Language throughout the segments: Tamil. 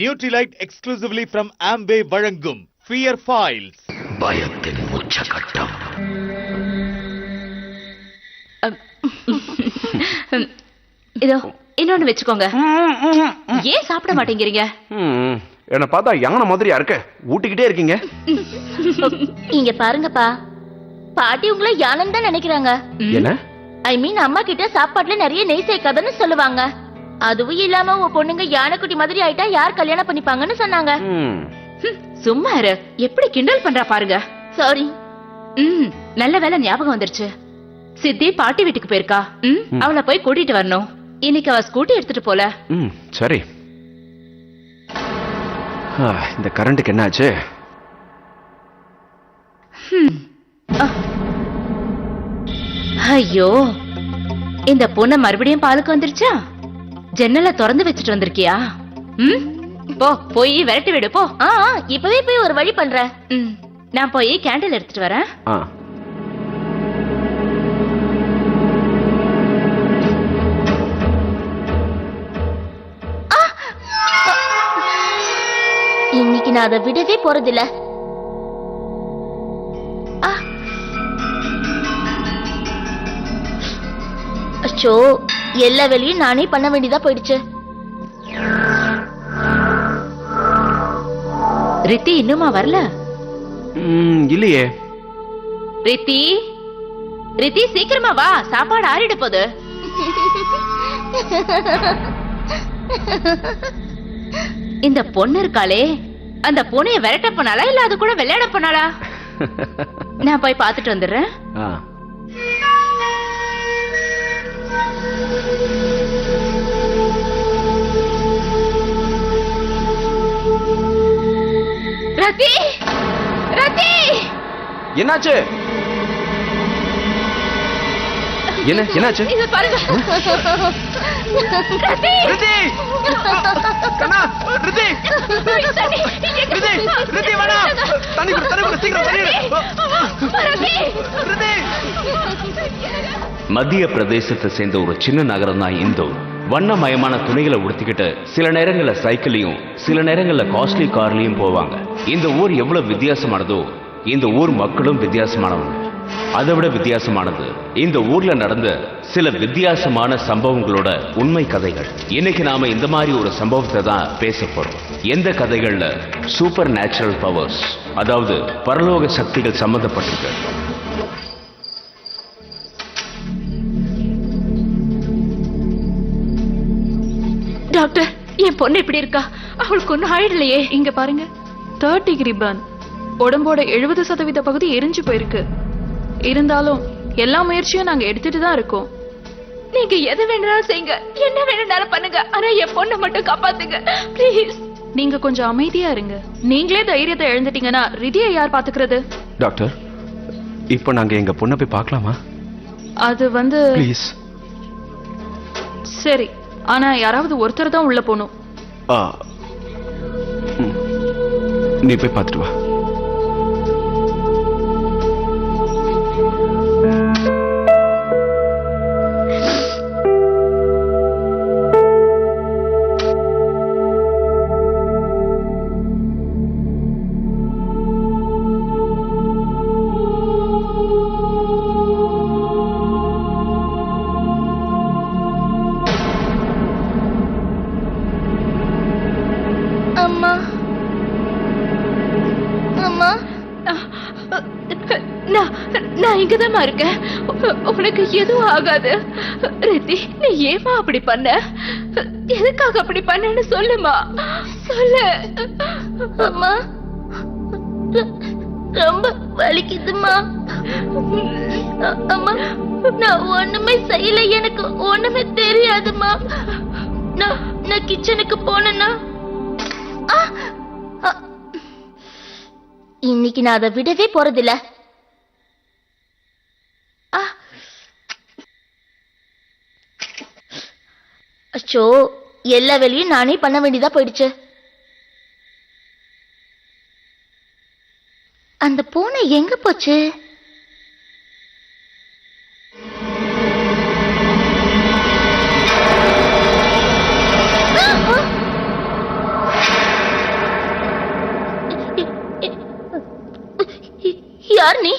நியூட்ரிலைட் எக்ஸ்க்ளூசிவ்லி ஃப்ரம் ஆம்பே வழங்கும் ஃபியர் ஃபைல்ஸ். பயத்தின் உச்சகட்டம். இதோ இன்னொன்னு வச்சுக்கோங்க. ஏன் சாப்பிட மாட்டேங்கிறீங்க? என்ன பார்த்தா யானை மாதிரியா இருக்க, ஊட்டிக்கிட்டே இருக்கீங்க. இங்க பாருங்கப்பா, பாட்டி உங்களை யானைன்னு தான் நினைக்கிறாங்க. என்ன? ஐ மீன் அம்மா கிட்ட சாப்பாட்டுல நிறைய நெய் சேர்க்காதன்னு சொல்லுவாங்க. அதுவும் இல்லாம உங்க பொண்ணுங்க யானைக்குட்டி மாதிரி ஆயிட்டா யார் கல்யாணம் பண்ணிப்பாங்கன்னு சொன்னாங்க. சும்மா இரு, எப்படி கிண்டல் பண்றா பாருங்க. சாரி. நல்ல வேலை ஞாபகம் வந்துருச்சு. சித்தி பாட்டி வீட்டுக்கு போயிருக்கா. அவளை போய் கூட்டிட்டு வரணும். இன்னைக்கு அவ ஸ்கூட்டி எடுத்துட்டு போல. சரி. இந்த கரண்ட்டுக்கு என்னாச்சு? ஐயோ, இந்த பொண்ணு மறுபடியும் பாலுக்கு வந்துருச்சா? ஜன்னலை திறந்து வச்சுட்டு வந்திருக்கியா? போ, போய் விரட்டி விடு போ. இப்பவே போய் ஒரு வழி பண்றேன். நான் போய் கேண்டில் எடுத்துட்டு வரேன். இன்னைக்கு நான் அதை விடவே போறதில்ல. அச்சோ, எல்லா வேலையும் நானே பண்ண வேண்டியதா போயிடுச்சு. ரித்தி இன்னுமா வரல? இல்லையே. ரித்தி, ரித்தி சீக்கிரமா வா, சாப்பாடு ஆறிட போகுது. இந்த பொண்ணு இருக்காளே, அந்த பூனைய விரட்ட போனாலா இல்ல அது கூட விளையாட போனாலா? நான் போய் பாத்துட்டு வந்துடுறேன். ரத்தி, ரத்தி, என்னாச்சு? என்னாச்சு? இது பாருங்க. ரத்தி, ரித்தி, கண்ணா, ரித்தி, ரித்தி, ரித்தி வேணா, தண்ணி குடு, தண்ணி குடு, சீக்கிரம் தண்ணி குடு. மத்திய பிரதேசத்தை சேர்ந்த ஒரு சின்ன நகரம் தான் இந்தூர். வண்ணமயமான துணிகளை உடுத்திக்கிட்டு சில நேரங்கள்ல சைக்கிளையும் சில நேரங்கள்ல காஸ்ட்லி கார்லயும் போவாங்க. இந்த ஊர் எவ்வளவு வித்தியாசமானதோ இந்த ஊர் மக்களும் வித்தியாசமானவங்க. அதை விட வித்தியாசமானது இந்த ஊர்ல நடந்த சில வித்தியாசமான சம்பவங்களோட உண்மை கதைகள். இன்னைக்கு நாம இந்த மாதிரி ஒரு சம்பவத்தை தான் பேச போறோம். எந்த கதைகள்ல சூப்பர் நேச்சுரல் பவர்ஸ், அதாவது பரலோக சக்திகள் சம்பந்தப்பட்டிருக்கு. டாக்டர், என் பொண்ணு இப்படி இருக்கா? அவளுக்கு ஒன்னும் ஆயிடலையே. இங்க பாருங்க, 3rd degree burn. உடம்போட 70% பகுதி எரிஞ்சு போயிருக்கு. இருந்தாலும் எல்லா முயற்சியும் நாங்க எடுத்துட்டு தான் இருக்கோம். நீங்க எது வேணாலும் செய்யுங்க, என்ன வேணும்னாலும் பண்ணுங்க, ஆனா என் பொண்ணை மட்டும் காப்பாத்துங்க ப்ளீஸ். நீங்க கொஞ்சம் அமைதியா இருங்க. நீங்களே தைரியத்தை இழந்துட்டீங்கன்னா ரிதியை யார் பாத்துக்கிறது? டாக்டர், இப்போ நாங்க எங்க பொண்ணை போய் பார்க்கலாமா? அது ப்ளீஸ். சரி, ஆனா யாராவது ஒருத்தர் தான் உள்ள போகணும். நீ போய் பார்த்துட்டு வா. அம்மா, அம்மா, நான் இங்கதான் இருக்கேன். உனக்கு எதுவும் ஆகாது. ரித்தி, நீ ஏமா அப்படி பண்ண? எதுக்காக அப்படி பண்ணன்னு சொல்லுமா, சொல்லு. அம்மா, ரொம்ப வலிக்குதுமா. அம்மா, நான் ஒண்ணுமே செய்யல, எனக்கு ஒண்ணுமே தெரியாதுமா. நான் கிச்சனுக்கு போனேன்னா இன்னைக்கு நான் அதை விடவே போறதில்ல. அச்சோ, எல்லா வேலையும் நானே பண்ண வேண்டியதா போயிடுச்சு. அந்த பூனை எங்க போச்சு? யார் நீ?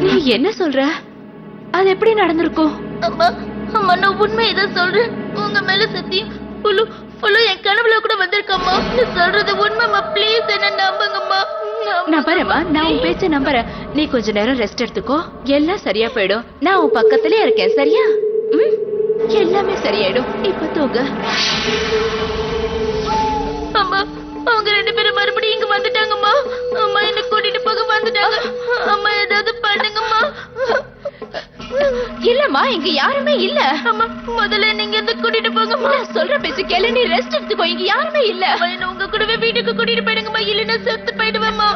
நீ என்ன சொல்ற? அது எப்படி நடந்திருக்கும்? அம்மா அம்மா நான் உண்மையதான் சொல்றேன். உங்க மேல சத்தியம். புலு புலு என் கனவுல கூட வந்திருக்கம்மா. நீ சொல்றது உண்மைமா. ப்ளீஸ் என்ன நம்புங்கம்மா. நம்புறமா? நான் உன் பேச்ச நம்புறேன். நீ கொஞ்ச நேரம் ரெஸ்ட் எடுத்துக்கோ, எல்லாம் சரியா போயிடும். நான் உன் பக்கத்திலே இருக்கேன், சரியா? எல்லாமே சரியாயிடும். இப்ப தூங்க. அம்மா அவங்க 2 பேரும் மறுபடியும் இங்க வந்துட்டாங்கம்மா. அம்மா என்ன கூட்டிட்டு போக வந்துட்டாங்க. அம்மா ஏதாவது பண்ணுங்கம்மா. இல்லம்மா, இங்க யாருமே இல்ல. அம்மா முதல்ல நீங்க எந்த கூட்டிட்டு போங்கம்மா. நான் சொல்ற பேச்சு கேளு, நீ ரெஸ்ட் எடுத்துக்கோ. இங்க யாருமே இல்ல. என்ன உங்க கூடவே வீட்டுக்கு கூட்டிட்டு போயிடுங்கம்மா. இல்லைன்னா செத்து போயிடுவேம்மா.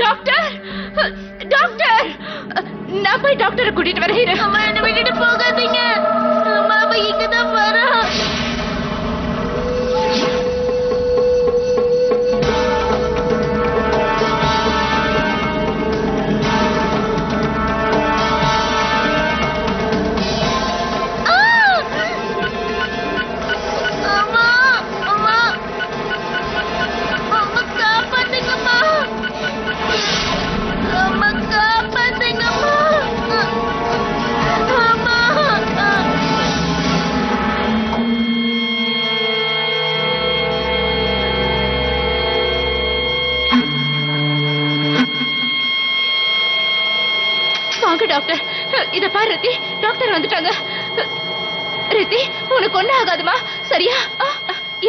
டாக்டர், டாக்டர், நான் போய் டாக்டரை கூட்டிட்டு வரேன். அம்மா என்ன விட்டுட்டு போகாதீங்க. அம்மா அவ இங்கதான் வரா. டாக்டர், இத பாரு ரத்தி, டாக்டர் வந்துட்டாங்க. ரத்தி, உனக்கு ஒண்ணு ஆகாதுமா, சரியா?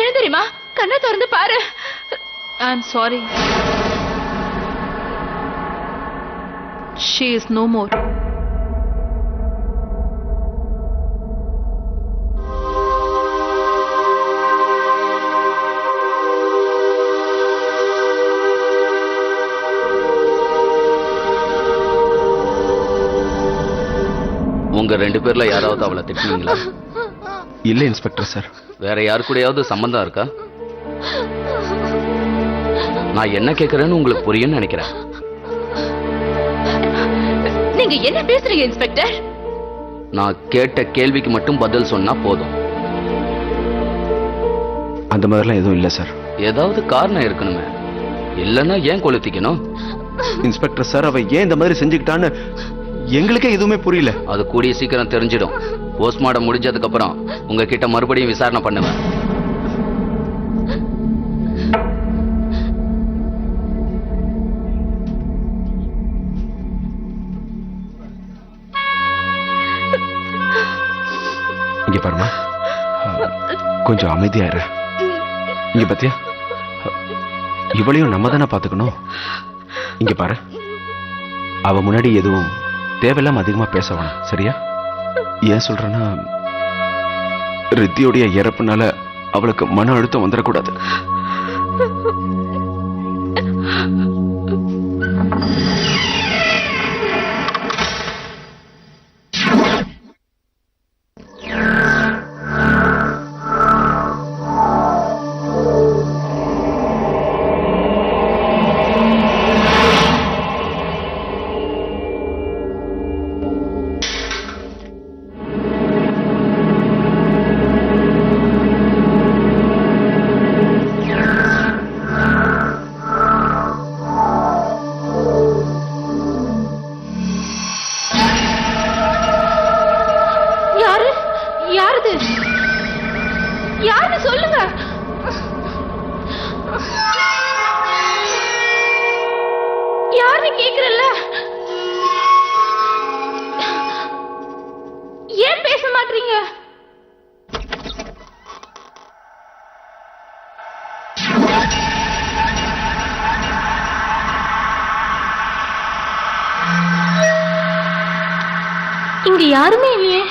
எழுந்திரிமா, கண்ணை திறந்து பாரு. I'm sorry. She is no more. உங்க 2 பேர்ல யாராவது அவளை திட்டுனீங்களா? இல்ல இன்ஸ்பெக்டர் சார். வேற யாரு கூடயாவது சம்பந்தம் இருக்கா? நான் என்ன கேக்குறேன்னு உங்களுக்கு புரியும்னு நினைக்கிறேன். நீங்க என்ன பேசுறீங்க இன்ஸ்பெக்டர்? நான் கேட்ட கேள்விக்கு மட்டும் பதில் சொன்னா போதும். அந்த மாதிரிலாம் எதுவும் இல்ல சார். ஏதாவது காரணம் இருக்கணுமே, இல்லன்னா ஏன் கொளுத்திக்கணும்? இன்ஸ்பெக்டர் சார், அவ ஏன் இந்த மாதிரி செஞ்சுக்கிட்டான்னு எங்களுக்கே எதுவுமே புரியல. அது கூடிய சீக்கிரம் தெரிஞ்சிடும். போஸ்ட்மார்டம் முடிஞ்சதுக்கு அப்புறம் உங்ககிட்ட மறுபடியும் விசாரணை பண்ணுவேன். இங்க பாருமா, கொஞ்சம் அமைதியா இரு. இங்க பாத்தியா, இவளையும் நம்ம தானே பாத்துக்கணும். இங்க பாரு, அவ முன்னாடி எதுவும் தேவையில்லாம அதிகமா பேச வேணாம், சரியா? ஏன் சொல்றேன்னா, ரித்தியோடைய இறப்புனால அவளுக்கு மன அழுத்தம் வந்துடக்கூடாது. யாருன்னு சொல்லுங்க. யாருன்னு கேக்குறல்ல? ஏன் பேச மாட்டீங்க? இங்க யாருமே இல்லையே.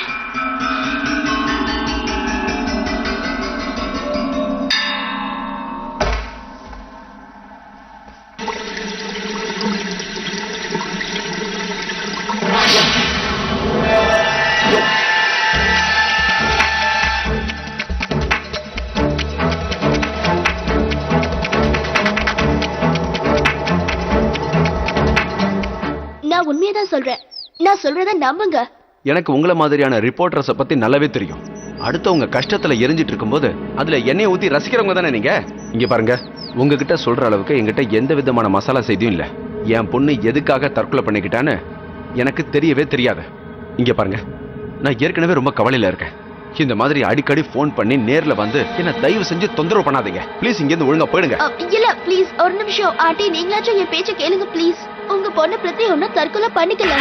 நான் உண்மையதான் சொல்றேன். நான் சொல்றத நம்புங்க. எனக்கு உங்களை மாதிரியான ரிப்போர்ட்டர்ஸை பத்தி நல்லாவே தெரியும். அடுத்தவங்க கஷ்டத்துல எரிஞ்சிட்டு இருக்கும்போது அதுல எண்ணெயை ஊத்தி ரசிக்கிறவங்க தானே நீங்க. இங்க பாருங்க, உங்ககிட்ட சொல்ற அளவுக்கு என்கிட்ட எந்த விதமான மசாலா செய்தியும் இல்ல. என் பொண்ணு எதுக்காக தற்கொலை பண்ணிக்கிட்டான்னு எனக்கு தெரியவே தெரியாது. இங்க பாருங்க, நான் ஏற்கனவே ரொம்ப கவலையில இருக்கேன். இந்த மாதிரி அடிக்கடி போன் பண்ணி நேர்ல வந்து என்ன தயவு செஞ்சு தொந்தரவு பண்ணாதீங்க ப்ளீஸ். இங்க இருந்து ஒழுங்கா போயிடுங்க. இல்ல ப்ளீஸ் ஒரு நிமிஷம். ஆண்டி நீங்களாச்சும் என் பேச்ச கேளுங்க ப்ளீஸ். உங்க பொண்ணு பிரதி ஒன்னும் தற்கொலை பண்ணிக்கல.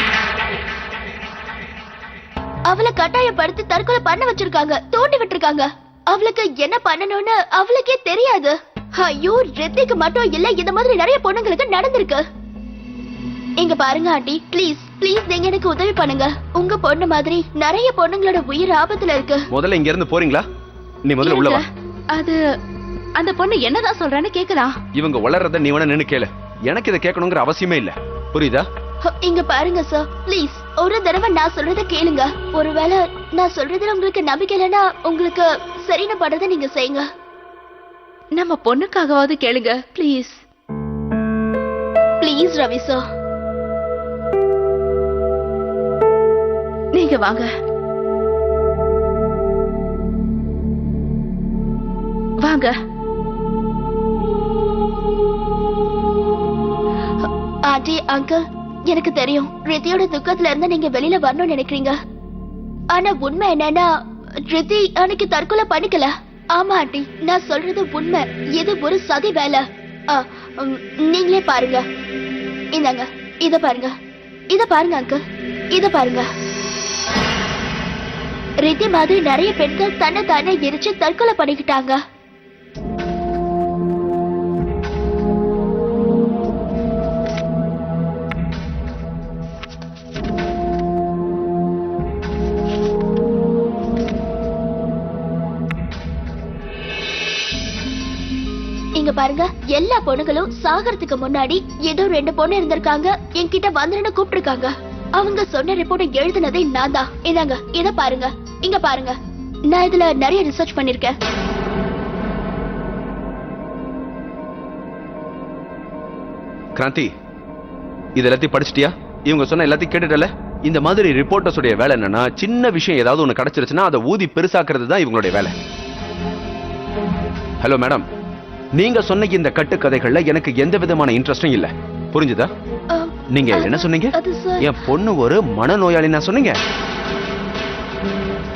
அவளை கட்டாயப்படுத்தி தற்கொலை பண்ண வச்சிருக்காங்க, தூண்டி விட்டுருக்காங்க. அவளுக்கு என்ன பண்ணணும்னு அவளுக்கே தெரியாது. ஐயோ, ரித்திக்கு மட்டும் இல்ல, இந்த மாதிரி நிறைய பொண்ணுங்களுக்கு நடந்திருக்கு. இங்க பாருங்க ஆண்டி, ப்ளீஸ் ப்ளீஸ் நீங்க எனக்கு உதவி பண்ணுங்க. உங்க பொண்ணு மாதிரி நிறைய பொண்ணுங்களோட உயிர் ஆபத்துல இருக்கு. முதல்ல இங்க இருந்து போறீங்களா? நீ முதல்ல உள்ள வா. அது அந்த பொண்ணு என்னதான் சொல்றான்னு கேக்குறா. இவங்க வளர்றத நீ வேணா நின்னு கேளு. எனக்கு இதை கேட்கணுங்கிற அவசியமே இல்ல, புரியுதா? இங்க பாருங்க சார், ப்ளீஸ் ஒரு தடவை நான் சொல்றத கேளுங்க. ஒருவேளை நான் சொல்றதுல உங்களுக்கு நம்பிக்கை இல்லைன்னா உங்களுக்கு சரின்னு படுறத நீங்க செய்யுங்க. நம்ம பொண்ணுக்காகவாவது கேளுங்க ப்ளீஸ். Please Ravi sir. நீங்க வாங்க வாங்க. ஆண்டி அங்கிள், எனக்கு தெரியும் ரித்தியோட துக்கத்துல இருந்து நீங்க வெளியில வரணும்னு நினைக்கிறீங்க. ஆனா உண்மை என்னன்னா ரித்தி அன்னைக்கு தற்கொலை பண்ணிக்கல. ஆமா ஆண்டி, நான் சொல்றது உண்மை. இது ஒரு சதி வேலை. நீங்களே பாருங்க. இந்தாங்க, இத பாருங்க. இத பாருங்க அங்கிள், இத பாருங்க. ரித்தி மாதிரி நிறைய பெண்கள் தன்னை தானே எரிச்சு தற்கொலை பண்ணிக்கிட்டாங்க. இங்க பாருங்க, எல்லா பொண்ணுகளும் சாகறதுக்கு முன்னாடி ஏதோ 2 பொண்ணு இருந்திருக்காங்க, என்கிட்ட வந்துன்னு கூப்பிட்டுருக்காங்க. அவங்க சொன்ன ரிப்போர்ட் எழுதினதே நான் தான். இதாங்க, இத பாருங்க. இங்க பாருங்க, நான் இதுல நிறைய ரிசர்ச் பண்ணிருக்கேன். கிராந்தி, இது எல்லாத்தையும் படிச்சிட்டியா? இவங்க சொன்ன எல்லாத்தையும் கேட்டுட்டல? இந்த மாதிரி ரிப்போர்ட்டர்ஸ் உடைய வேலை என்னன்னா, சின்ன விஷயம் ஏதாவது ஒண்ணு கிடைச்சிருச்சுன்னா அதை ஊதி பெருசாக்குறது தான் இவங்களுடைய வேலை. ஹலோ மேடம், நீங்க சொன்ன இந்த கட்டுக்கதைகள்ல எனக்கு எந்த விதமான இன்ட்ரெஸ்டும் இல்ல, புரிஞ்சுதா? நீங்க என்ன சொன்னீங்க? என் பொண்ணு ஒரு மனநோயாளி நான் சொன்னீங்க.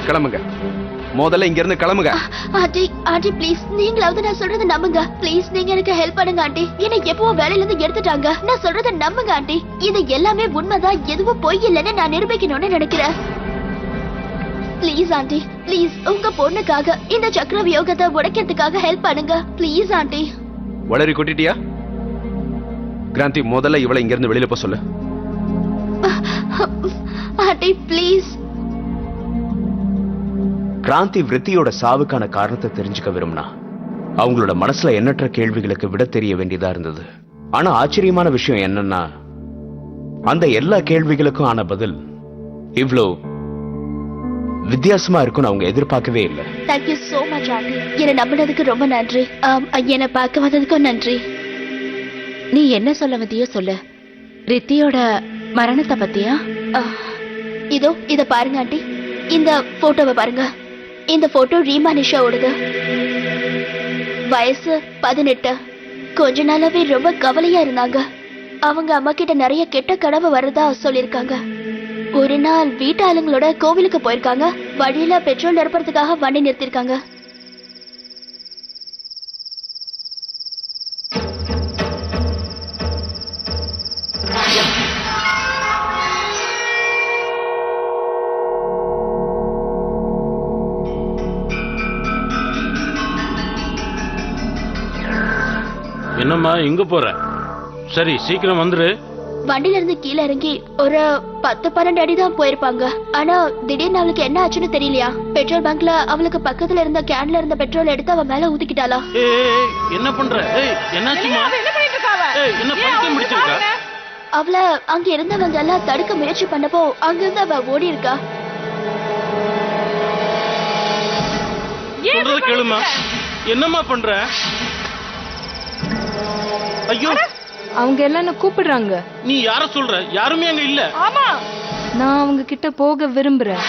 கிளம்புங்க, முதல்ல இங்க இருந்து கிளம்புங்க. ஆண்டி ஆண்டி ப்ளீஸ், நீங்களாவது நான் சொல்றத நம்புங்க ப்ளீஸ். நீங்க எனக்கு ஹெல்ப் பண்ணுங்க ஆண்டி. என்னை எப்பவோ வேலையில இருந்து எடுத்துட்டாங்க. நான் சொல்றத நம்புங்க ஆண்டி. இது எல்லாமே உண்மைதான், எதுவும் பொய் இல்லைன்னு நான் நிரூபிக்கணும்னு நினைக்கிறேன். ப்ளீஸ் ஆண்டி ப்ளீஸ், உங்க பொண்ணுக்காக இந்த சக்கர வியோகத்தை உடைக்கிறதுக்காக ஹெல்ப் பண்ணுங்க ப்ளீஸ் ஆண்டி. வளரி கொட்டிட்டியா? கிராந்தி, முதல்ல இவளை இங்க இருந்து வெளியில போ சொல்லு. Aunty please. கிராந்தி விருத்தியோட சாவுக்கான காரணத்தை தெரிஞ்சுக்க விரும்பினா அவங்களோட மனசுல எண்ணற்ற கேள்விகளுக்கு விட தெரிய வேண்டியதா இருந்தது. ஆனா ஆச்சரியமான விஷயம் என்னன்னா, அந்த எல்லா கேள்விகளுக்கும் ஆன பதில் இவ்ளோ வித்தியாசமா இருக்கும்னு அவங்க எதிர்பார்க்கவே இல்லை. Thank you so much aunty. என்னை நம்பினதுக்கு ரொம்ப நன்றி. என்னை பார்க்க வந்ததுக்கும் நன்றி. நீ என்ன சொல்ல வந்தியோ சொல்லு. ரித்தியோட மரணத்தை பத்தியா? இதோ இத பாருங்க ஆண்டி, இந்த போட்டோவை பாருங்க. இந்த போட்டோ ரீமா நிஷாவோடது. வயசு 18. கொஞ்ச நாளாவே ரொம்ப கவலையா இருந்தாங்க. அவங்க அம்மா கிட்ட நிறைய கெட்ட கனவு வரதா சொல்லிருக்காங்க. ஒரு நாள் வீட்டு ஆளுங்களோட கோவிலுக்கு போயிருக்காங்க. வழியில பெட்ரோல் நிரப்புறதுக்காக வண்டி நிறுத்திருக்காங்க. என்னம்மா இங்க போற? சரி சீக்கிரம் வந்துரு. வண்டில இருந்து கீழே இறங்கி ஒரு 10-12 அடி தான் போயிருப்பாங்க. ஆனா திடீர்னு அவளுக்கு என்ன ஆச்சுன்னு தெரியலையா? பெட்ரோல் பங்க்ல அவளுக்கு பக்கத்துல இருந்த கேன்ல இருந்த பெட்ரோல் எடுத்து அவ மேல ஊத்திக்கிட்டாளா? என்ன பண்ற? என்னாச்சுமா? என்ன பைத்தியம் பிடிச்சிருக்கா? அவளை அங்க இருந்தவங்க எல்லாம் தடுக்க முயற்சி பண்ணப்போ அங்கிருந்து அவ ஓடி இருக்கா. சொல்றது கேளுமா. என்னம்மா பண்ற? ஐயோ, அவங்க எல்லாம் என்ன கூப்பிடுறாங்க. நீ யார சொல்ற? யாருமே அங்க இல்ல. ஆமா, நான் அவங்க கிட்ட போக விரும்புறேன்.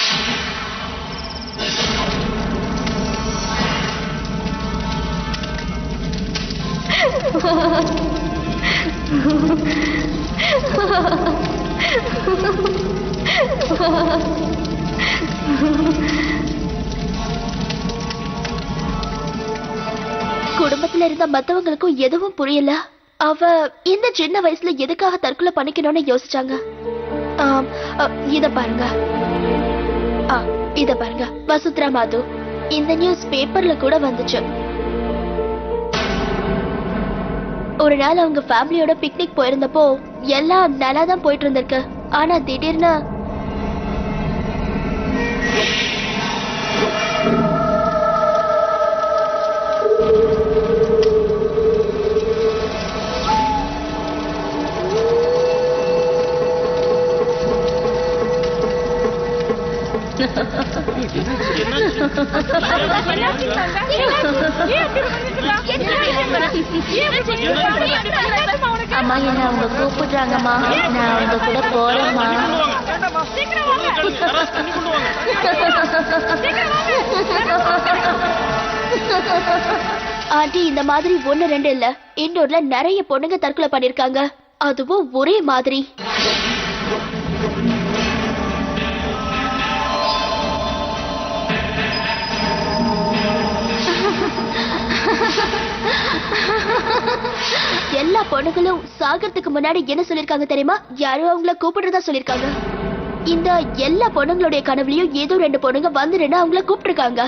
குடும்பத்துல இருந்த மத்தவங்களுக்கும் எதுவும் புரியல. அவ இந்த சின்ன வயசுல எதுக்காக தற்கொலை பண்ணிக்கணும்னு யோசிச்சாங்க. இத பாருங்க, இத பாருங்க, வசுத்ரா மாது. இந்த நியூஸ் பேப்பர்ல கூட வந்துச்சு. ஒரு நாள் அவங்க ஃபேமிலியோட பிக்னிக் போயிருந்தப்போ எல்லாம் நல்லா தான் போயிட்டு இருந்திருக்கு. ஆனா திடீர்னு அம்மா என்ன அவங்க கூப்பிடுறாங்கம்மா, நான் அவங்க கூட போறேம்மா. ஆண்டி, இந்த மாதிரி 1-2 இல்ல, இண்டோர்ல நிறைய பொண்ணுங்க தற்கொலை பண்ணிருக்காங்க. அதுவும் ஒரே மாதிரி. எல்லா பொண்ணுங்களும் சாகிறதுக்கு முன்னாடி என்ன சொல்லிருக்காங்க தெரியுமா? யாரோ அவங்கள கூப்பிடுறதா சொல்லிருக்காங்க. இந்த எல்லா பொண்ணுங்களுடைய கனவுலயும் ஏதோ 2 பொண்ணுங்க வந்துருன்னு அவங்கள கூப்பிட்டுருக்காங்க.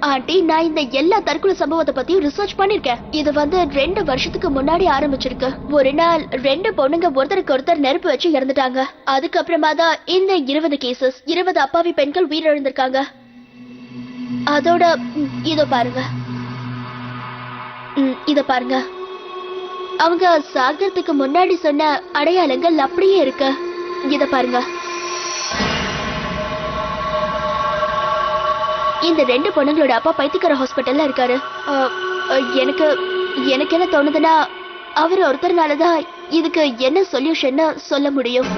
ஆண்டி, நான் இந்த எல்லா தற்கொலை சம்பவத்தை பத்தியும் ரிசர்ச் பண்ணிருக்கேன். இது 2 வருஷத்துக்கு முன்னாடி ஆரம்பிச்சிருக்கு. ஒரு நாள் 2 பொண்ணுங்க ஒருத்தருக்கு ஒருத்தர் நெருப்பு வச்சு இறந்துட்டாங்க. அதுக்கப்புறமா தான் இந்த 20 கேசஸ், 20 அப்பாவி பெண்கள் உயிரிழந்திருக்காங்க. அதோட இதோ பாருங்க, இத பாருங்க, அவங்க சாகிறதுக்கு முன்னாடி சொன்ன அடையாளங்கள் அப்படியே இருக்கு. இத பாருங்க, இந்த 2 பொண்ணுங்களோட அப்பா பைத்தியக்கார ஹாஸ்பிட்டல்ல இருக்காரு. எனக்கு என்ன தோணுதுன்னா, அவர் ஒருத்தர்னாலதான் இதுக்கு என்ன சொல்யூஷன் சொல்ல முடியும்.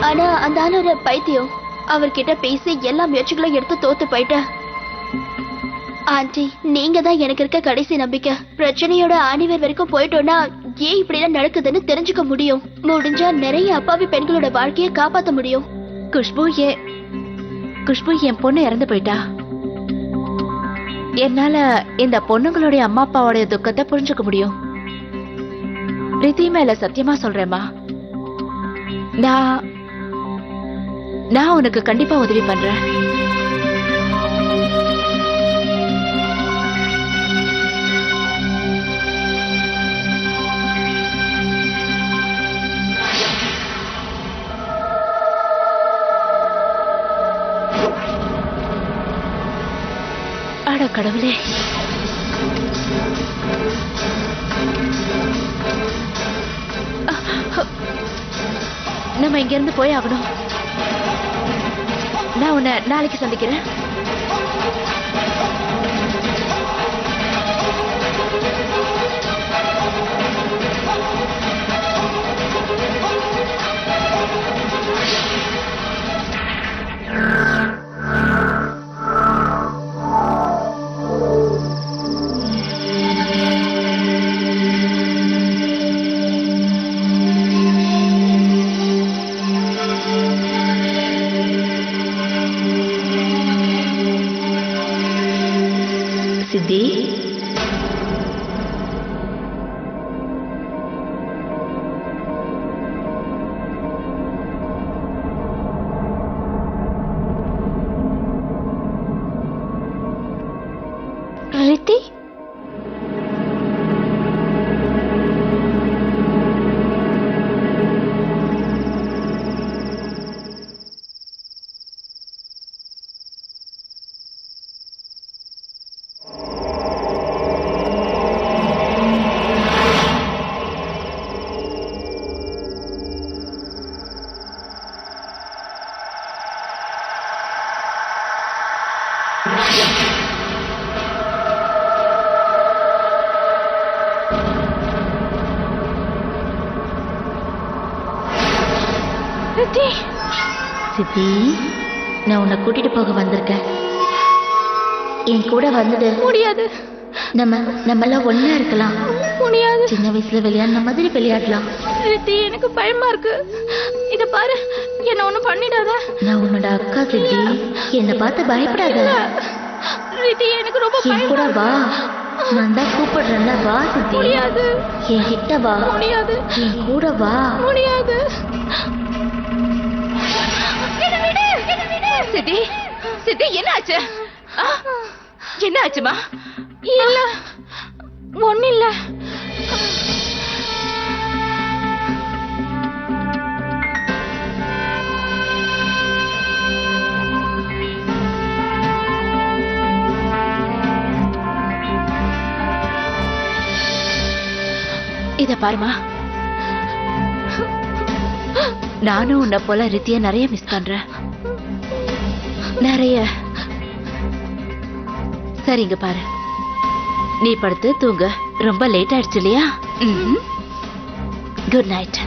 ஆனா அந்த ஆள் ஒரு பைத்தியம். அவர்கிட்ட பேசி எல்லா முயற்சிகளும் எடுத்து தோத்து போயிட்டேன். ஆண்டி, நீங்க தான் எனக்கு இருக்க கடைசி நம்பிக்கை. பிரச்சனையோட ஆணிவேர் வரைக்கும் போயிட்டோம்னா ஏன் இப்படி எல்லாம் நடக்குதுன்னு தெரிஞ்சுக்க முடியும். முடிஞ்சா நிறைய அப்பாவி பெண்களோட வாழ்க்கையை காப்பாத்த முடியும். குஷ்பு என் பொண்ணு இறந்து போயிட்டா. என்னால இந்த பொண்ணுங்களுடைய அம்மா அப்பாவோட துக்கத்தை புரிஞ்சுக்க முடியும். ரிதி மேல சத்தியமா சொல்றேம்மா, நான் உனக்கு கண்டிப்பா உதவி பண்றேன். அட கடவுளே, நம்ம இங்க இருந்து போய் ஆகணும். நான் உன்னை நாளைக்கு சந்திக்கிறேன். சித்தி, ரித்தி, சித்தி, நான் உன்னை கூட்டிட்டு போக வந்திருக்கேன். என் கூட வந்துடு. முடியாது. நம்மெல்லாம் ஒண்ணா இருக்கலாம். முடியாது. சின்ன வயசுல விளையாடின மாதிரி விளையாடலாம். ரித்தி, எனக்கு பயமா இருக்கு. இத பாரு, என்ன ஒண்ணும் பண்ணிடாத. நான் உன்னோட அக்கா சித்தி, என்னை பார்த்து பயப்படாத. ரித்தி, எனக்கு ரொம்ப என் கூட வா. நான் தான் கூப்பிடுறேன்ல, வா சித்தி. முடியாது. என் கிட்ட வா. முடியாது. என் கூட வா. முடியாது. சித்தி, சித்தி, என்ன ஆச்சு? என்ன ஆச்சுமா? இல்ல, ஒண்ணு இல்ல. இத பாருமா, நானும் உன்னை போல ரித்திய நிறைய மிஸ் பண்றேன். நிறைய. சரிங்க பாரு, நீ படுத்து தூங்க. ரொம்ப லேட் ஆயிடுச்சு இல்லையா? Good night.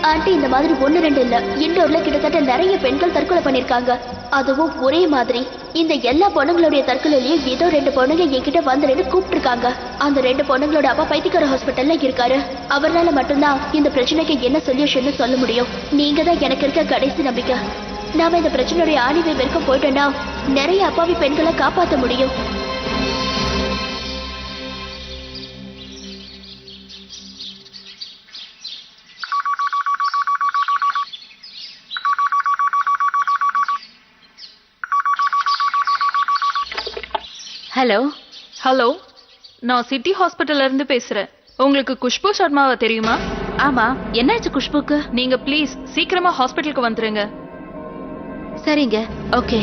ஆண்டி, இந்த மாதிரி 1-2 இல்ல, இண்டோர்ல கிட்டத்தட்ட நிறைய பெண்கள் தற்கொலை பண்ணிருக்காங்க. அதுவும் ஒரே மாதிரி. இந்த எல்லா பொண்ணுங்களுடைய தற்கொலையிலயும் ஏதோ 2 பொண்ணுங்க என்கிட்ட வந்து கூப்பிட்டு இருக்காங்க. அந்த 2 பொண்ணுங்களோட அப்பா பைத்தியக்கார ஹாஸ்பிட்டல்ல இருக்காரு. அவரால மட்டும்தான் இந்த பிரச்சனைக்கு என்ன சொல்யூஷன் சொல்ல முடியும். நீங்க தான் எனக்கு இருக்க கடைசி நம்பிக்கை. நாம இந்த பிரச்சனையுடைய ஆணிவை வரைக்கும் போயிட்டோம்னா நிறைய அப்பாவி பெண்களை காப்பாற்ற முடியும். ஹலோ. ஹலோ, நான் சிட்டி ஹாஸ்பிட்டல்ல இருந்து பேசுறேன். உங்களுக்கு குஷ்பு சர்மாவை தெரியுமா? ஆமா, என்னாச்சு குஷ்புக்கு? நீங்க ப்ளீஸ் சீக்கிரமா ஹாஸ்பிட்டலுக்கு வந்துருங்க. சரிங்க, ஓகே.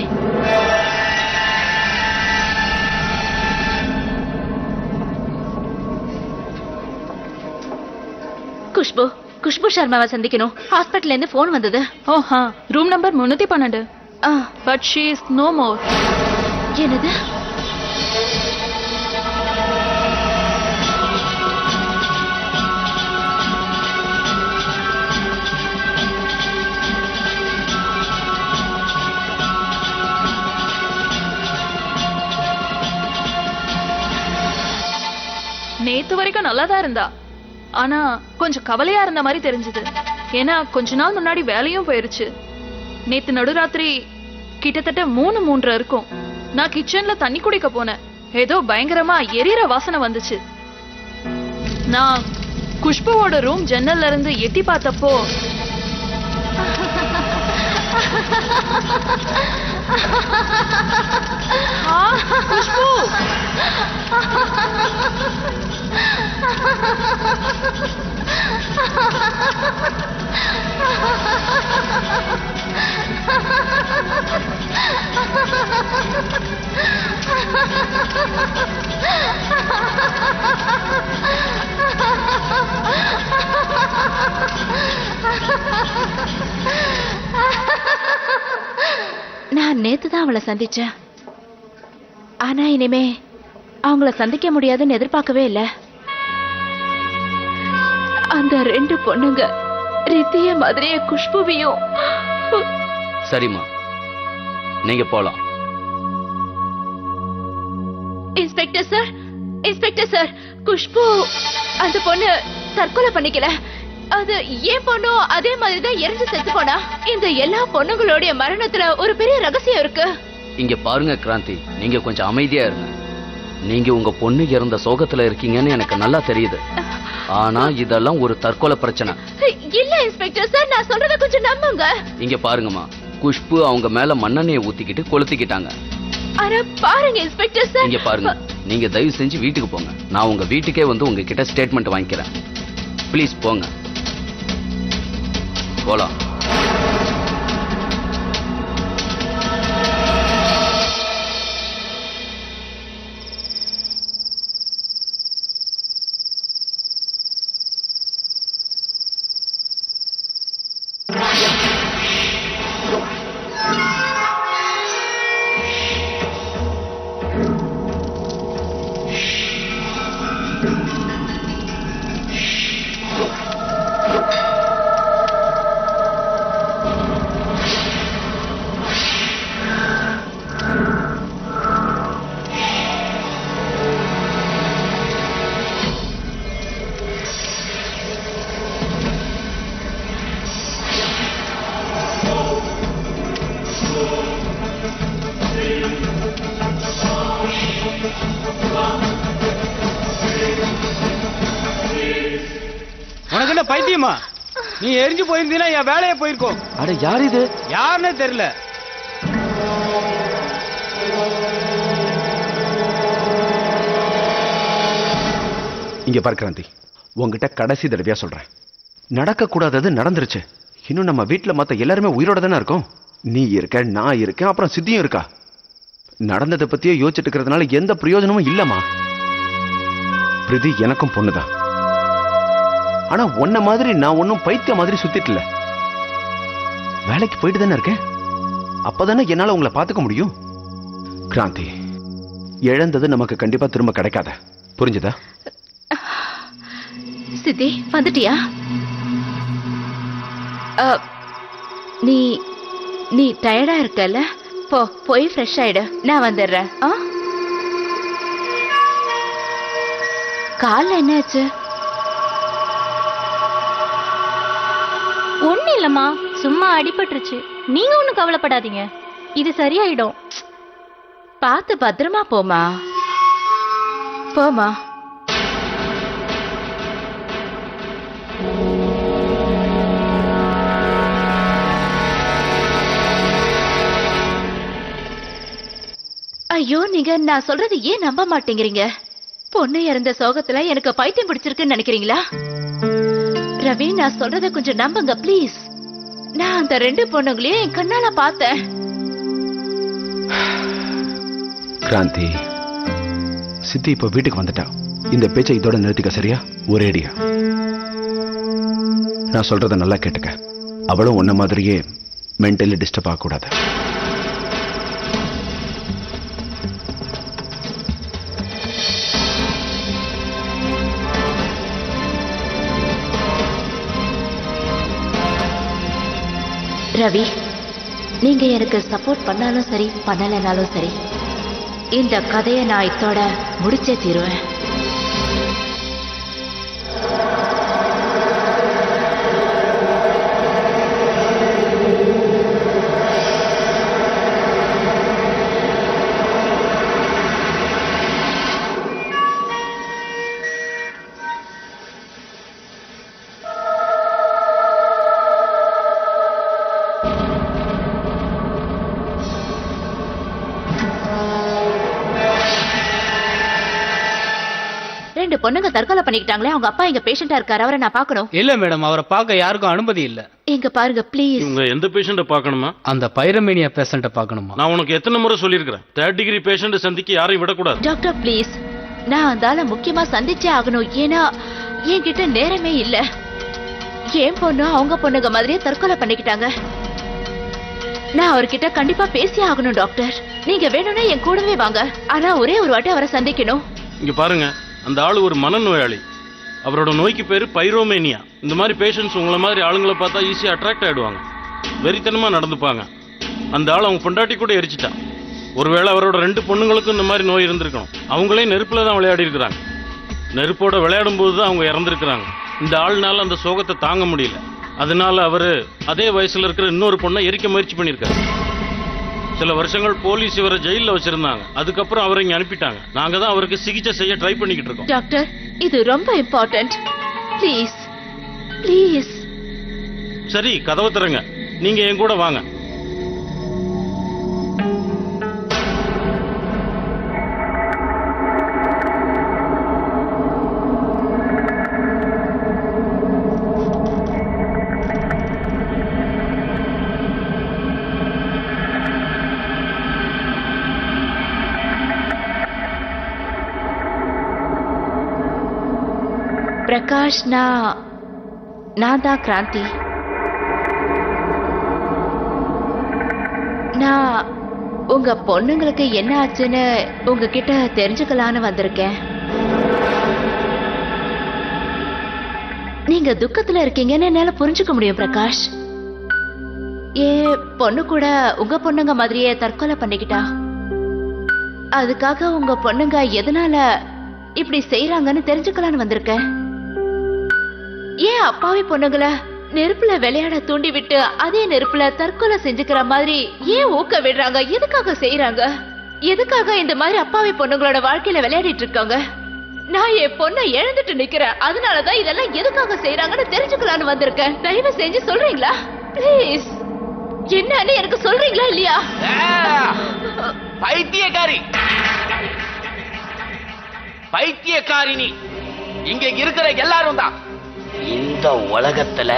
குஷ்பு, குஷ்பு சர்மாவை சந்திக்கணும். ஹாஸ்பிட்டல்ல இருந்து போன் வந்தது. ஓஹா, room number 312. But she is no more. என்னது? நேத்து வரைக்கும் நல்லா தான் இருந்தா, ஆனா கொஞ்சம் கவலையா இருந்த மாதிரி தெரிஞ்சது. ஏன்னா கொஞ்ச நாள் முன்னாடி வேலையும் போயிருச்சு. நேத்து நடுராத்திரி கிட்டத்தட்ட 3:30 இருக்கும். நான் கிச்சன்ல தண்ணி குடிக்க போனேன். ஏதோ பயங்கரமா எரியிற வாசனை வந்துச்சு. நான் குஷ்புவோட ரூம் ஜன்னல்ல இருந்து எட்டி பார்த்தப்போ குஷ்பு நான் நேத்து தான் அவளை சந்திச்சேன். ஆனா இனிமே அவங்கள சந்திக்க முடியாதுன்னு எதிர்பார்க்கவே இல்லை. அந்த 2 பொண்ணுங்க ரித்திய மாதிரியே குஷ்புவையும். சரிம்மா, நீங்க போலாம். Inspector sir, inspector sir, Khushbu அந்த பொண்ணு தற்கொலை பண்ணிக்கல. அது ஏன் பொண்ணும் அதே மாதிரிதான் எரிஞ்சு செத்து போனா. இந்த எல்லா பொண்ணுங்களுடைய மரணத்துல ஒரு பெரிய ரகசியம் இருக்கு. இங்க பாருங்க கிராந்தி, நீங்க கொஞ்சம் அமைதியா இருங்க. நீங்க உங்க பொண்ணு இறந்த சோகத்துல இருக்கீங்கன்னு எனக்கு நல்லா தெரியுது. ஆனா இதெல்லாம் ஒரு தற்கொலை பிரச்சனை இல்ல இன்ஸ்பெக்டர் சார், நான் சொல்றத கொஞ்சம் நம்புங்க. இங்க பாருங்கம்மா, குஷ்பு அவங்க மேல மண்ணெண்ணெயை ஊத்திக்கிட்டு கொளுத்திக்கிட்டாங்க. ஆனா பாருங்க இன்ஸ்பெக்டர் சார். இங்க பாருங்க, நீங்க தயவு செஞ்சு வீட்டுக்கு போங்க. நான் உங்க வீட்டுக்கே வந்து உங்ககிட்ட ஸ்டேட்மெண்ட் வாங்கிக்கிறேன். ப்ளீஸ் போங்க, போலாம். உனக்கு என்ன பைத்தியமா? நீ எரிஞ்சு போயிருந்தீனா என் வேலையே போயிருக்கோம். அட யார் இது? யாருன்னே தெரியல. இங்க பாரு கிராந்தி, உங்ககிட்ட கடைசி தடவையா சொல்றேன், நடக்க கூடாதது நடந்துருச்சு. இன்னும் நம்ம வீட்டுல மத்த எல்லாருமே உயிரோட தானே இருக்கோம். நீ இருக்க, நான் இருக்கேன், அப்புறம் சித்தியும் இருக்கா. நடந்ததை பத்தியே யோசிச்சுட்டு இருக்கிறதுனால எந்த பிரயோஜனமும் இல்லம்மா. பிரிதி எனக்கும் பொண்ணுதான். ஆனா உன்ன மாதிரி நான் ஒன்னும் பைத்திய மாதிரி சுத்திட்டு வேலைக்கு போயிட்டு தானே இருக்கேன். அப்பதானே என்னால உங்களை பாத்துக்க முடியும். கிராந்தி, இழந்தது நமக்கு கண்டிப்பா திரும்ப கிடைக்காத, புரிஞ்சுதா? சித்தி வந்துட்டியா? நீ நீ டயர்டா இருக்கல, போய் ஃப்ரெஷ் ஆயிடு, நான் வந்துடுறேன். கால்ல என்னாச்சு? ஒண்ணு இல்லம்மா, சும்மா அடிபட்டுருச்சு. நீங்க ஒண்ணும் கவலைப்படாதீங்க, இது சரியாயிடும். பார்த்து பத்திரமா போமா. போமா. ஐயோ, நீங்க நான் சொல்றது ஏன் நம்ப மாட்டேங்கிறீங்க? பொண்ணு இறந்த சோகத்துல எனக்கு பைத்தியம் பிடிச்சிருக்குன்னு நினைக்கிறீங்களா? ரவி, நான் சொல்றத கொஞ்சம் நம்புங்க ப்ளீஸ். நான் அந்த 2 பொண்ணுங்களையும் என் கண்ணால பார்த்தேன். கிராந்தி, சித்தி இப்ப வீட்டுக்கு வந்துட்டா. இந்த பேச்சை இதோட நிறுத்திக்க, சரியா? ஒரேடியா நான் சொல்றத நல்லா கேட்டுக்க. அவளும் உன்ன மாதிரியே மென்டலி டிஸ்டர்ப் ஆகக்கூடாது. ரவி, நீங்க எனக்கு சப்போர்ட் பண்ணாலும் சரி, பண்ணலைனாலும் சரி, இந்த கதையை நான் இதோட முடிச்சே தீருவேன். பொண்ணுங்க தற்கொலை பண்ணிக்கிட்டாங்களே, அவங்க அப்பா எங்க பேஷண்டா இருக்காரு, அவரை நான் பார்க்கணும். இல்ல மேடம், அவரை பார்க்க யாருக்கும் அனுமதி இல்ல. எங்க பாருங்க ப்ளீஸ். இவங்க எந்த பேஷண்ட பார்க்கணுமா? அந்த பைரமேனியா பேஷண்ட பார்க்கணுமா? நான் உனக்கு எத்தனை முறை சொல்லியிருக்கிறேன், 3rd டிகிரி பேஷண்ட் சந்திக்க யாரையும் விடக்கூடாது. டாக்டர் ப்ளீஸ், நான் அந்த ஆளை முக்கியமா சந்திச்சே ஆகணும். ஏன்னா என்கிட்ட நேரமே இல்ல. என் பொண்ணு அவங்க பொண்ணுங்க மாதிரியே தற்கொலை பண்ணிக்கிட்டாங்க. நான் அவர்கிட்ட கண்டிப்பா பேசியே ஆகணும் டாக்டர். நீங்க வேணும்னா என் கூடவே வாங்க, ஆனா ஒரே ஒரு வாட்டி அவரை சந்திக்கணும். இங்க பாருங்க, அந்த ஆளு ஒரு மனநோயாளி. அவரோட நோய்க்கு பேரு பைரோமேனியா. இந்த மாதிரி பேஷண்ட்ஸ் உங்களை மாதிரி ஆளுங்களை பார்த்தா ஈஸியா அட்ராக்ட் ஆயிடுவாங்க, வெறித்தனமா நடந்துப்பாங்க. அந்த ஆள் அவங்க பொண்டாட்டி கூட எரிச்சிட்டான். ஒருவேளை அவரோட 2 பொண்ணுங்களுக்கும் இந்த மாதிரி நோய் இருந்திருக்கணும். அவங்களே நெருப்புல தான் விளையாடி இருக்கிறாங்க. நெருப்போட விளையாடும் போது தான் அவங்க இறந்துருக்கிறாங்க. இந்த ஆள்னால அந்த சோகத்தை தாங்க முடியல. அதனால அவரு அதே வயசுல இருக்கிற இன்னொரு பொண்ணை எரிக்க முயற்சி பண்ணிருக்காரு. சில வருஷங்கள் போலீஸ் இவரை ஜெயில வச்சிருந்தாங்க. அதுக்கப்புறம் அவரை இங்க அனுப்பிட்டாங்க. நாங்க தான் அவருக்கு சிகிச்சை செய்ய ட்ரை பண்ணிக்கிட்டு இருக்கோம். டாக்டர், இது ரொம்ப இம்பார்ட்டன்ட். Please please. சரி, கதவை திறங்க. நீங்க என் கூட வாங்க. பிரகாஷ், நான் தான் கிராந்தி. நான் உங்க பொண்ணுங்களுக்கு என்ன ஆச்சுன்னு உங்ககிட்ட தெரிஞ்சுக்கலான்னு வந்திருக்கேன். நீங்க துக்கத்துல இருக்கீங்கன்னு என்னால புரிஞ்சுக்க முடியும் பிரகாஷ். பொண்ணு கூட உங்க பொண்ணுங்க மாதிரியே தற்கொலை பண்ணிக்கிட்டா. அதுக்காக உங்க பொண்ணுங்க எதனால இப்படி செய்யறாங்கன்னு தெரிஞ்சுக்கலான்னு வந்திருக்கேன். ஏன் அப்பாவி பொண்ணுங்கள நெருப்புல விளையாட தூண்டி விட்டு அதே நெருப்புல தற்கொலை செஞ்சுக்கிற மாதிரி ஏன் ஊக்க விடுறாங்க? எதுக்காக செய்யறாங்க? எதுக்காக இந்த மாதிரி அப்பாவி பொண்ணுங்களோட வாழ்க்கையில விளையாடிட்டு இருக்காங்க? நான் என் பொண்ணை இழந்துட்டு நிக்கிறேன். அதனாலதான் இதெல்லாம் எதுக்காக செய்யறாங்கன்னு தெரிஞ்சுக்கலான்னு வந்திருக்கேன். தயவு செஞ்சு சொல்றீங்களா ப்ளீஸ்? என்னன்னு எனக்கு சொல்றீங்களா இல்லையா? பைத்தியக்காரி, பைத்தியக்காரினி. இங்க இருக்கிற எல்லாரும் தான். இந்த உலகத்துல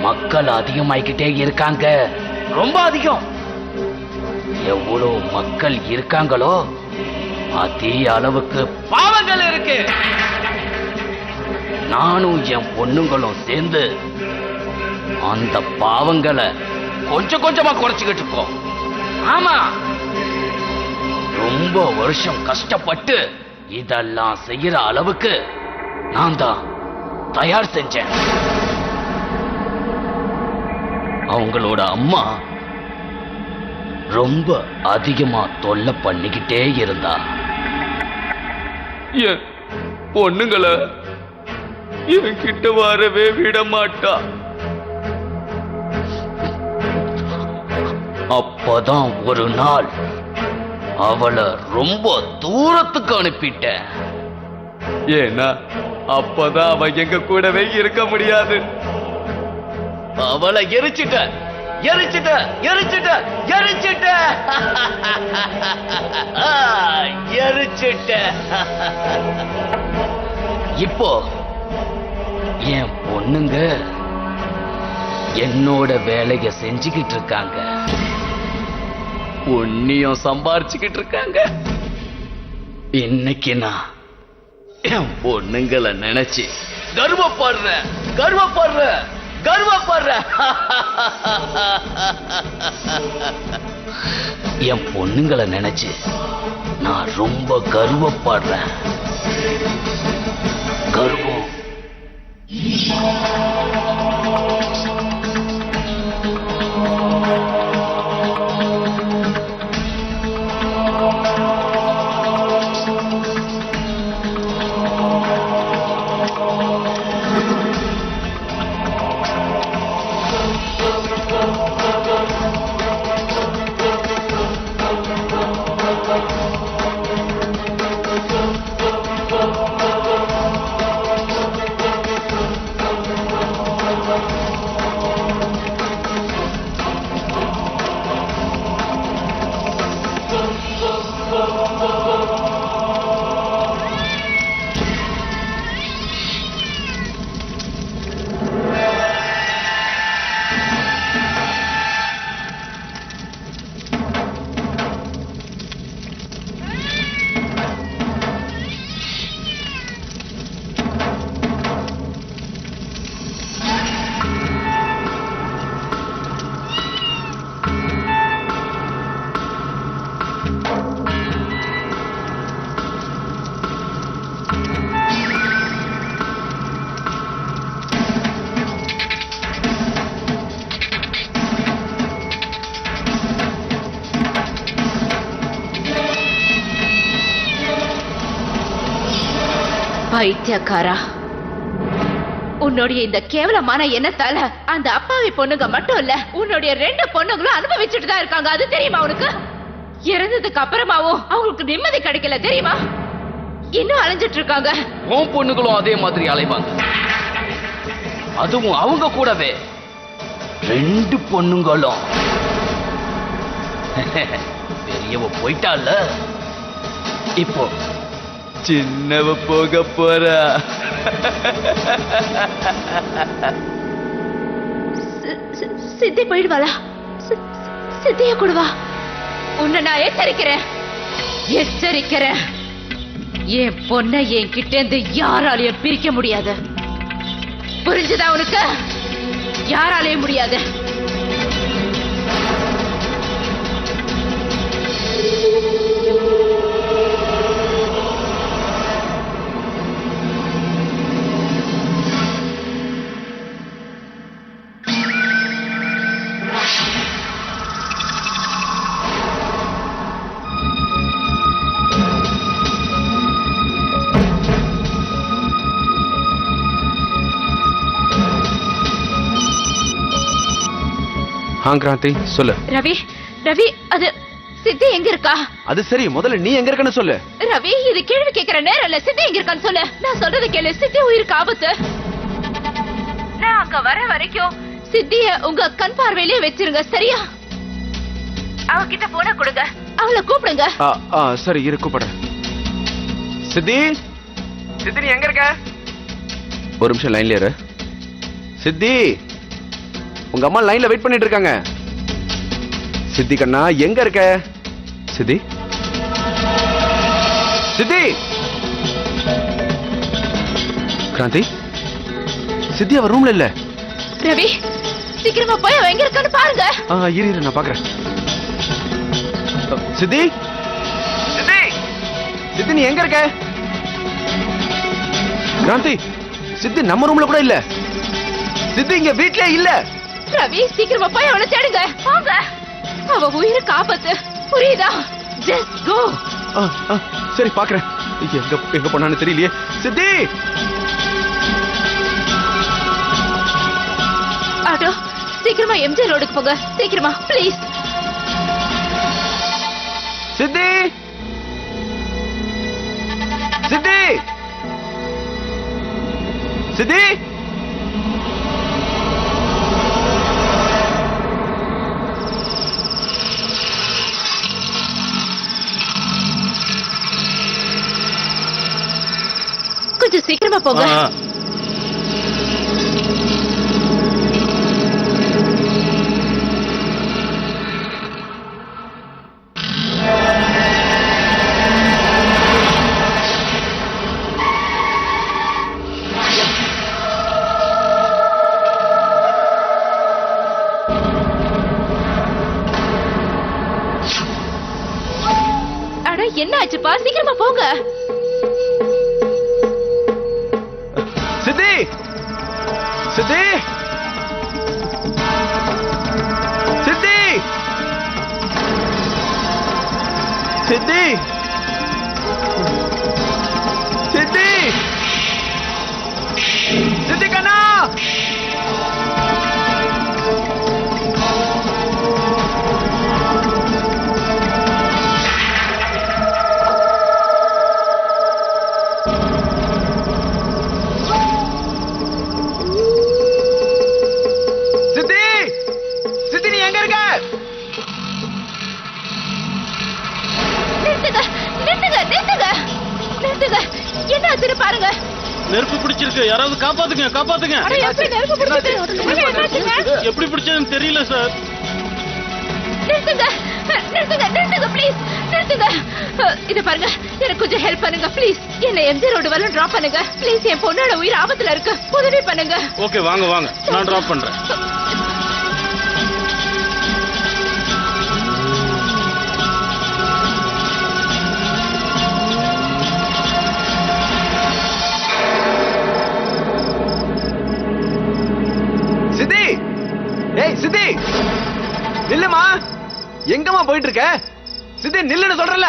மக்கள் அதிகமாயிக்கிட்டே இருக்காங்க, ரொம்ப அதிகம். எவ்வளவு மக்கள் இருக்காங்களோ அதே அளவுக்கு பாவங்கள் இருக்கு. நானும் என் பொண்ணுங்களும் சேர்ந்து அந்த பாவங்களை கொஞ்சம் கொஞ்சமா குறைச்சுக்கிட்டு இருக்கோம். ஆமா, ரொம்ப வருஷம் கஷ்டப்பட்டு இதெல்லாம் செய்யற அளவுக்கு நான் தான் தயார் செஞ்சேன். அவங்களோட அம்மா ரொம்ப அதிகமா தொல்லை பண்ணிக்கிட்டே இருந்தா. என் பொண்ணுங்களை என்கிட்ட வரவே விட மாட்டா. அப்பதான் ஒரு நாள் அவளை ரொம்ப தூரத்துக்கு அனுப்பிட்டேன். ஏன்னா அப்பதான் அவ எங்க கூடவே இருக்க முடியாது. அவளை எரிச்சிட்ட எரிச்சிட்ட எரிச்சிட்ட எரிச்சிட்ட எரிச்சிட்ட. இப்போ என் பொண்ணுங்க என்னோட வேலைய செஞ்சுக்கிட்டு இருக்காங்க, பொண்ணியும் சம்பாரிச்சுக்கிட்டு இருக்காங்க. இன்னைக்கு நான் என் பொண்ணுங்களை நினைச்சு கர்வப்படுறேன் கர்வப்படுறேன் கர்வப்படுறேன். என் பொண்ணுங்களை நினைச்சு நான் ரொம்ப கர்வப்படுறேன். கர்வம். பைத்தியக்காரா, உன்னுடைய இந்த கேவலமான எண்ணத்தால அந்த அப்பாவி பொண்ணுங்க மட்டும் இல்ல, உன்னுடைய 2 பொண்ணுங்களும் அனுபவிச்சுட்டு தான் இருக்காங்க. அது தெரியுமா உனக்கு? இறந்ததுக்கு அப்புறமாவும் அவங்களுக்கு நிம்மதி கிடைக்கல தெரியுமா? இன்னும் அலைஞ்சிட்டு இருக்காங்க. உன் பொண்ணுகளும் அதே மாதிரி அலைவாங்க. அதுவும் அவங்க கூடவே 2 பொண்ணுங்களும். பெரியவ போயிட்டால, இப்போ சின்னவ போக போறா. சித்தி போயிடுவாளா? சித்திய கூடவா? உன்னை நான் எச்சரிக்கிறேன் எச்சரிக்கிறேன். என் பொண்ணை என் கிட்ட இருந்து யாராலையும் பிரிக்க முடியாது. புரிஞ்சுதா உனக்கு? யாராலையும் முடியாது. கிராந்தி சொல்லு. ரவி, ரவி, அது சித்தி எங்க இருக்கா? அது சரி, முதல்ல நீ எங்க இருக்கன்னு சொல்லு. ரவி, இது கேள்வி கேட்கிற நேரம் இல்ல. சித்தி எங்க இருக்கான்னு சொல்லு. நான் சொல்றது கேளு. சித்தி உயிருக்கு ஆபத்து. நான் அங்க வர வரைக்கும் சித்திய உங்க கண் பார்வையிலே வச்சிருங்க, சரியா? அவகிட்ட போன கொடுங்க, அவளை கூப்பிடுங்க. சரி, இரு கூப்பிடுறேன். சித்தி, சித்தி நீ எங்க இருக்க? ஒரு நிமிஷம் லைன்ல இரு. சித்தி, உங்க அம்மா லைன்ல வெயிட் பண்ணிட்டு இருக்காங்க. சித்தி கண்ணா எங்க இருக்க? சித்தி, சித்தி, கிராந்தி, சித்தி அவ ரூம்ல இல்ல. ரவி, சீக்கிரமா போய் அவ எங்க இருக்கான்னு பாருங்க. இரு நான் பாக்குறேன். சித்தி, சித்தி, சித்தி நீ எங்க இருக்க? கிராந்தி, சித்தி நம்ம ரூம்ல கூட இல்ல. சித்தி இங்க வீட்லயே இல்ல. ரவி, சீக்கிரமா போய் அவளை தேடுங்க. வாங்க, அவ உயிருக்கு ஆபத்து, புரியுதா? Just go. சரி பாக்குறேன். எங்க போனான்னு தெரியலையே. சித்தி, ஆட்டோ, சீக்கிரமா எம்ஜி ரோடுக்கு போங்க, சீக்கிரமா ப்ளீஸ். சித்தி, சித்தி, சித்தி, கொஞ்சம் சீக்கிரமா போங்க. அட என்ன ஆச்சுப்பா, சீக்கிரமா போங்க. சித்தி, சித்தி, சித்தி, சித்தி, சித்தி, சித்தி கண்ணா, என்ன ஆச்சு பாருங்க. நெருப்பு பிடிச்சிருக்கு, யாராவது காப்பாத்துங்க, காப்பாத்துங்க. எப்படி பிடிச்சதுன்னு தெரியல சார். நிறுத்துங்க, நிறுத்துங்க, நிறுத்துங்க ப்ளீஸ், நிறுத்துங்க. இத பாருங்க, எனக்கு கொஞ்சம் ஹெல்ப் பண்ணுங்க ப்ளீஸ். என்ன எம்ஜி ரோடு வரலும் டிராப் பண்ணுங்க ப்ளீஸ். என் பொண்ணோட உயிர் ஆபத்துல இருக்கு, உதவி பண்ணுங்க. ஓகே வாங்க வாங்க, நான் டிராப் பண்றேன். சித்தி, ஏய் சித்தி, நில்லுமா. எங்கம்மா போயிட்டு இருக்க? சித்தி நில்லுன்னு சொல்றல.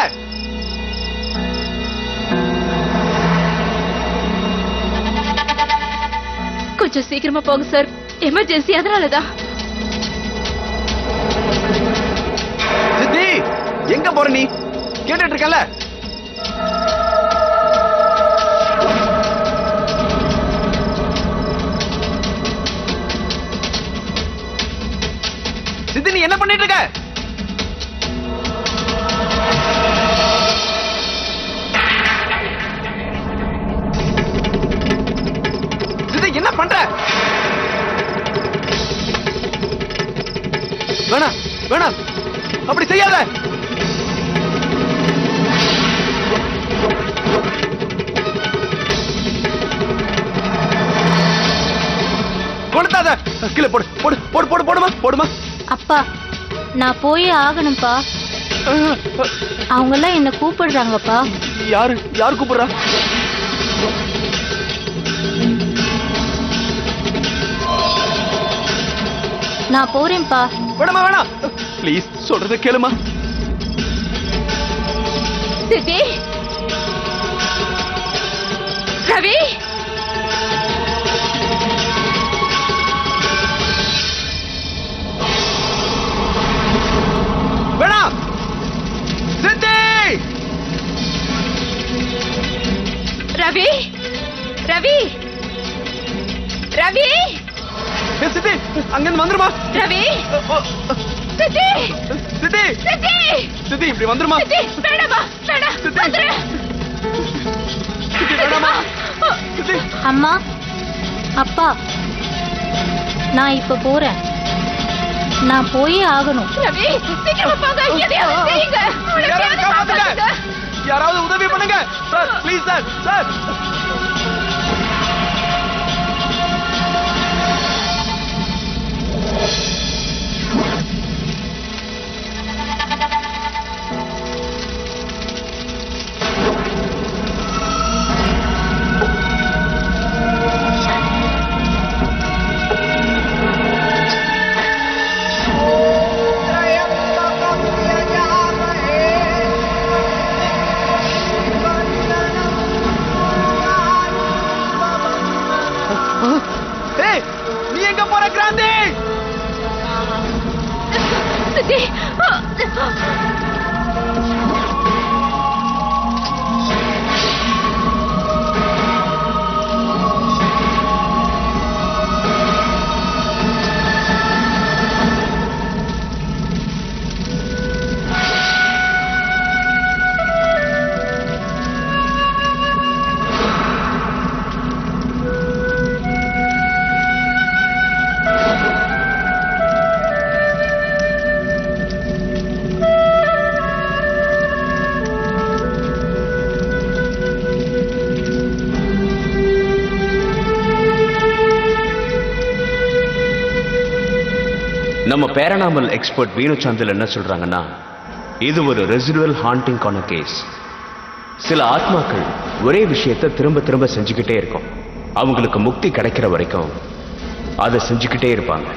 கொஞ்சம் சீக்கிரமா போங்க சார், எமர்ஜென்சி, அதனாலதான். சித்தி எங்க போற நீ? கேட்டுட்டு இருக்கல. சித்தி நீ என்ன பண்ணிட்டு இருக்க? சித்தி என்ன பண்ற? வேணாம் வேணாம், அப்படி செய்யாத. கீழே போடு போடு போடு போடு போடுமா போடுமா. அப்பா நான் போயே ஆகணும்ப்பா. அவங்க எல்லாம் என்ன கூப்பிடுறாங்கப்பா. யாரு கூப்பிடுறா? நான் போறேன்ப்பா. வேணாம் ப்ளீஸ் சொல்றத கேளுமா. சித்தி, ரவி, வேணாம் சித்தி. ரவி, ரவி, ரவி, சித்தி அங்கிருந்து வந்துருமா. ரவி, சித்தி, சித்தி சித்தி, சித்தி இப்படி வந்துருமா. சித்தி, வேணாமா, வேணாம், வந்துரு. சித்தி வேணாமா. சித்தி அம்மா, அப்பா, நான் இப்ப போறேன். நான் போயே ஆகணும். ரவி, சீக்கிரமா போங்க, எதையாவது செய்யுங்க. உங்களை யாராவது எப்படியாவது காப்பாத்துங்க. காப்பாத்துங்க. யாராவது உதவி பண்ணுங்க சார், ப்ளீஸ் சார். சார் நீ எங்க போற கிராந்தி? சித்தி, நம்ம பேரனாமல் எக்ஸ்பர்ட் வீணு சந்தில் என்ன சொல்றாங்கன்னா, இது ஒரு ரெசிடுவல் ஹாண்டிங்கான கேஸ். சில ஆத்மாக்கள் ஒரே விஷயத்தை திரும்ப திரும்ப செஞ்சுக்கிட்டே இருக்கும். அவங்களுக்கு முக்தி கிடைக்கிற வரைக்கும் அதை செஞ்சுக்கிட்டே இருப்பாங்க.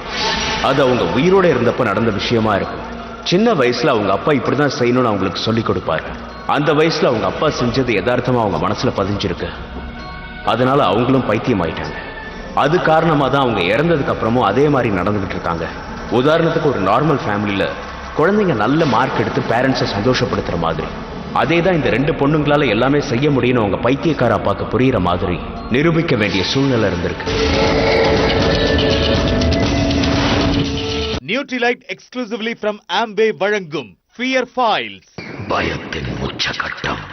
அது அவங்க உயிரோட இருந்தப்ப நடந்த விஷயமா இருக்கும். சின்ன வயசுல அவங்க அப்பா இப்படிதான் செய்யணும்னு அவங்களுக்கு சொல்லி கொடுப்பாரு. அந்த வயசுல அவங்க அப்பா செஞ்சது யதார்த்தமா அவங்க மனசுல பதிஞ்சிருக்கு. அதனால அவங்களும் பைத்தியம் ஆயிட்டாங்க. அது காரணமா தான் அவங்க இறந்ததுக்கு அப்புறமும் அதே மாதிரி நடந்துகிட்டு இருக்காங்க. உதாரணத்துக்கு ஒரு நார்மல் ஃபேமிலியில குழந்தைங்க நல்ல மார்க் எடுத்து பேரண்ட்ஸை சந்தோஷப்படுத்துற மாதிரி, அதே தான் இந்த ரெண்டு பொண்ணுங்களால எல்லாமே செய்ய முடியும்னு அவங்க பைத்தியக்கார அப்பாக்கு புரியுற மாதிரி நிரூபிக்க வேண்டிய சூழ்நிலை இருந்திருக்கு. நியூட்ரிலைட் எக்ஸ்க்ளூசிவ்லி from Amway வழங்கும் Fear Files. பயத்தின் உச்சகட்டம்.